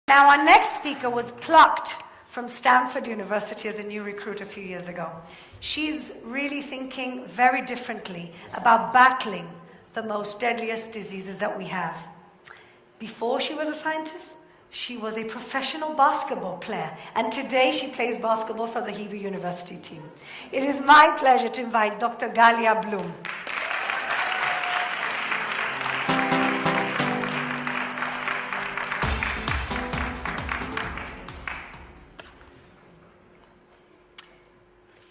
Now, our next speaker was plucked from Stanford University as a new recruit a few years ago. She's really thinking very differently about battling the most deadliest diseases that we have. Before she was a scientist, she was a professional basketball player, and today she plays basketball for the HUJI University team. It is my pleasure to invite Dr. Galia Blum.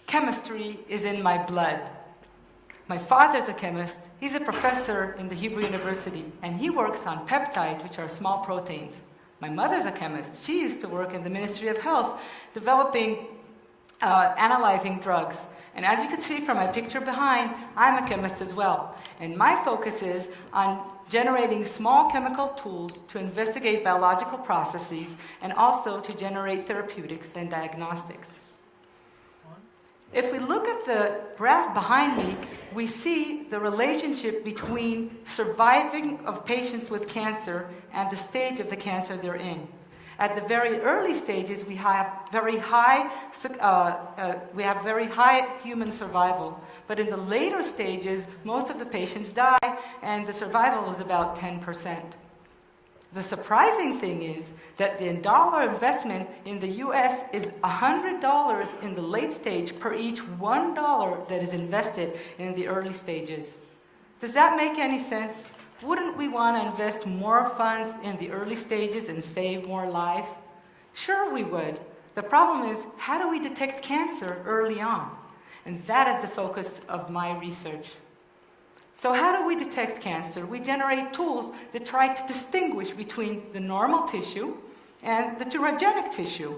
Chemistry is in my blood. My father's a chemist. He's a professor in the HUJI University, and he works on peptides, which are small proteins. My mother's a chemist. She used to work in the Ministry of Health, analyzing drugs. And as you can see from my picture behind, I'm a chemist as well. And my focus is on generating small chemical tools to investigate biological processes and also to generate therapeutics and diagnostics. If we look at the graph behind me, we see the relationship between surviving of patients with cancer and the stage of the cancer they're in. At the very early stages, we have very high human survival. But in the later stages, most of the patients die, and the survival is about 10%. The surprising thing is that the dollar investment in the US is $100 in the late stage per each $1 that is invested in the early stages. Does that make any sense? Wouldn't we want to invest more funds in the early stages and save more lives? Sure we would. The problem is, how do we detect cancer early on? And that is the focus of my research. So how do we detect cancer? We generate tools that try to distinguish between the normal tissue and the tumorigenic tissue.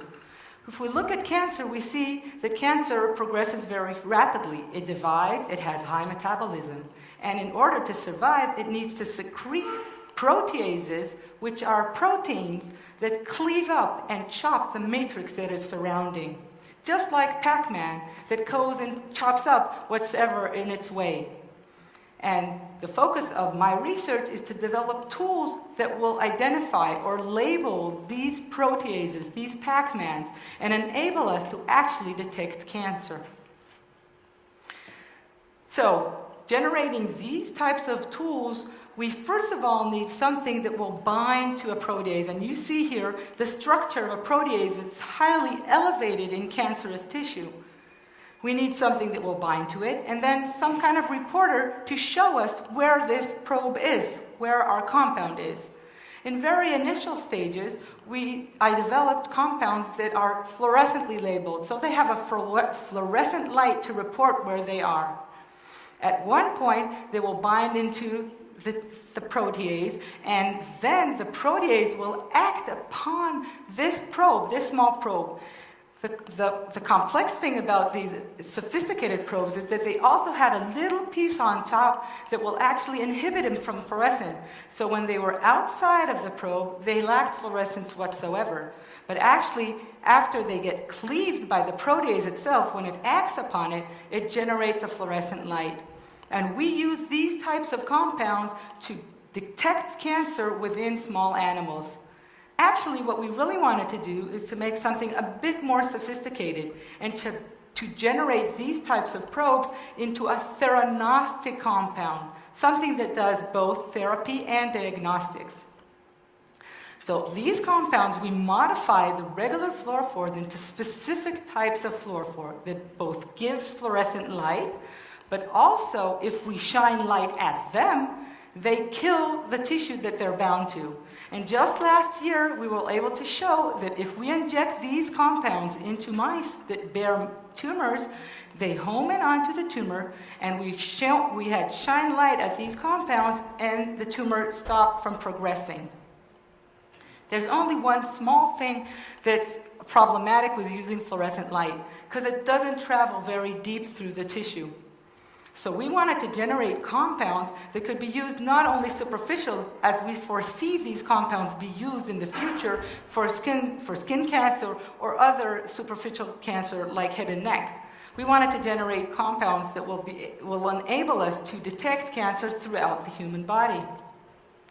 If we look at cancer, we see that cancer progresses very rapidly. It divides, it has high metabolism, and in order to survive, it needs to secrete proteases, which are proteins that cleave up and chop the matrix that is surrounding. Just like Pac-Man that goes and chops up whatever in its way. And the focus of my research is to develop tools that will identify or label these proteases, these Pac-Mans, and enable us to actually detect cancer. So, generating these types of tools, we first of all need something that will bind to a protease. And you see here the structure of a protease that's highly elevated in cancerous tissue. We need something that will bind to it, and then some kind of reporter to show us where this probe is, where our compound is. In very initial stages, I developed compounds that are fluorescently labeled, so they have a fluorescent light to report where they are. At one point, they will bind into the protease, and then the protease will act upon this probe, this small probe. The complex thing about these sophisticated probes is that they also had a little piece on top that will actually inhibit them from fluorescence. So when they were outside of the probe, they lacked fluorescence whatsoever. But actually, after they get cleaved by the protease itself, when it acts upon it, it generates a fluorescent light. And we use these types of compounds to detect cancer within small animals. Actually, what we really wanted to do is to make something a bit more sophisticated and to generate these types of probes into a theranostic compound, something that does both therapy and diagnostics. So these compounds, we modify the regular fluorophores into specific types of fluorophore that both gives fluorescent light, but also if we shine light at them, they kill the tissue that they're bound to. And just last year, we were able to show that if we inject these compounds into mice that bear tumors, they home in onto the tumor, and we had shine light at these compounds, and the tumor stopped from progressing. There's only one small thing that's problematic with using fluorescent light, because it doesn't travel very deep through the tissue. So we wanted to generate compounds that could be used not only superficial, as we foresee these compounds be used in the future for skin cancer or other superficial cancer like head and neck. We wanted to generate compounds that will enable us to detect cancer throughout the human body.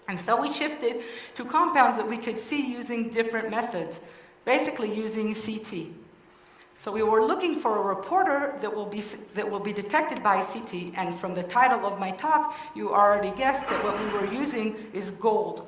And so we shifted to compounds that we could see using different methods, basically using CT. So we were looking for a reporter that will be detected by CT, and from the title of my talk, you already guessed that what we were using is gold.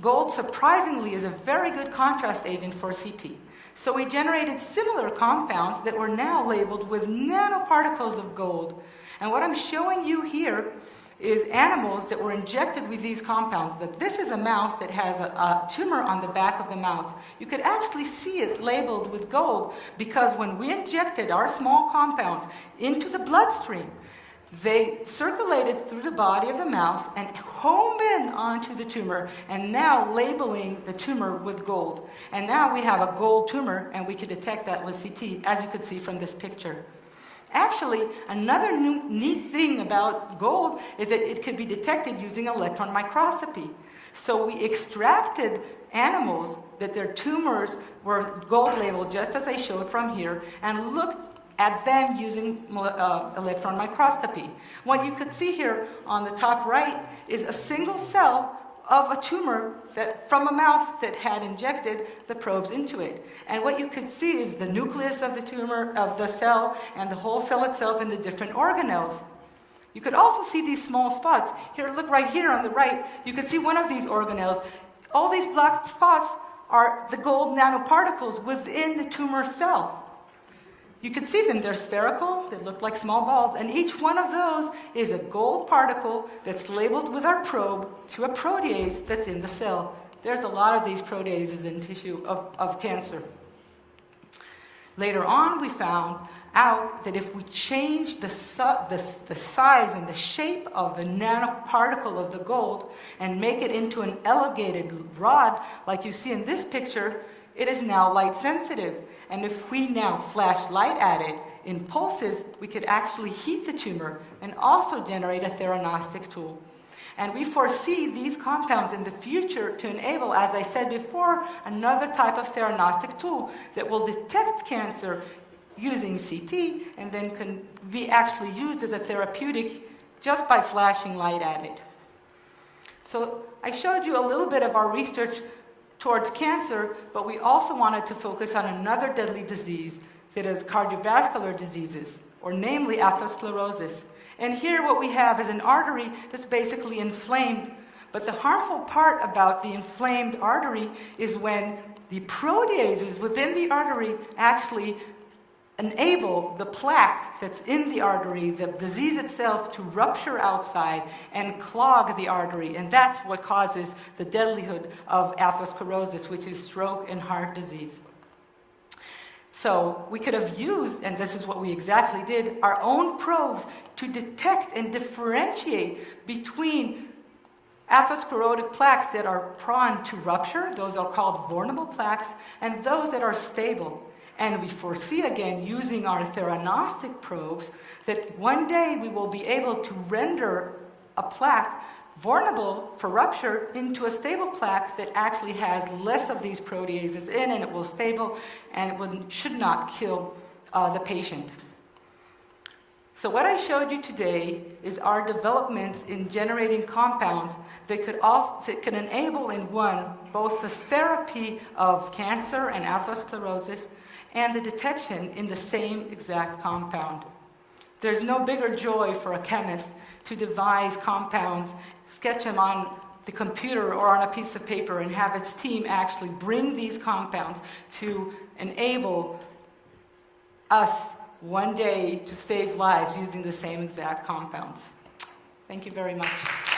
Gold, surprisingly, is a very good contrast agent for CT. So we generated similar compounds that were now labeled with nanoparticles of gold. And what I'm showing you here is animals that were injected with these compounds. That this is a mouse that has a tumor on the back of the mouse. You could actually see it labeled with gold because when we injected our small compounds into the bloodstream, they circulated through the body of the mouse and homed in onto the tumor, and now labeling the tumor with gold. And now we have a gold tumor, and we can detect that with CT, as you could see from this picture. Actually, another neat thing about gold is that it could be detected using electron microscopy. So we extracted animals that their tumors were gold labeled, just as I showed from here, and looked at them using electron microscopy. What you could see here on the top right is a single cell of a tumor from a mouse that had injected the probes into it. And what you could see is the nucleus of the tumor, of the cell, and the whole cell itself and the different organelles. You could also see these small spots. Here, look right here on the right, you can see one of these organelles. All these black spots are the gold nanoparticles within the tumor cell. You can see them, they're spherical, they look like small balls, and each one of those is a gold particle that's labeled with our probe to a protease that's in the cell. There's a lot of these proteases in tissue of cancer. Later on, we found out that if we change the size and the shape of the nanoparticle of the gold and make it into an elongated rod, like you see in this picture, it is now light sensitive. And if we now flash light at it in pulses, we could actually heat the tumor and also generate a theranostic tool. And we foresee these compounds in the future to enable, as I said before, another type of theranostic tool that will detect cancer using CT and then can be actually used as a therapeutic just by flashing light at it. So I showed you a little bit of our research towards cancer, but we also wanted to focus on another deadly disease that is cardiovascular diseases, or namely atherosclerosis. And here what we have is an artery that's basically inflamed, but the harmful part about the inflamed artery is when the proteases within the artery actually enable the plaque that's in the artery, the disease itself, to rupture outside and clog the artery. And that's what causes the deadlihood of atherosclerosis, which is stroke and heart disease. So we could have used, and this is what we exactly did, our own probes to detect and differentiate between atherosclerotic plaques that are prone to rupture, those are called vulnerable plaques, and those that are stable. And we foresee, again, using our theranostic probes, that one day we will be able to render a plaque vulnerable for rupture into a stable plaque that actually has less of these proteases in, and it will stable, and it should not kill the patient. So what I showed you today is our developments in generating compounds that can enable in one both the therapy of cancer and atherosclerosis and the detection in the same exact compound. There's no bigger joy for a chemist to devise compounds, sketch them on the computer or on a piece of paper, and have its team actually bring these compounds to enable us one day to save lives using the same exact compounds. Thank you very much.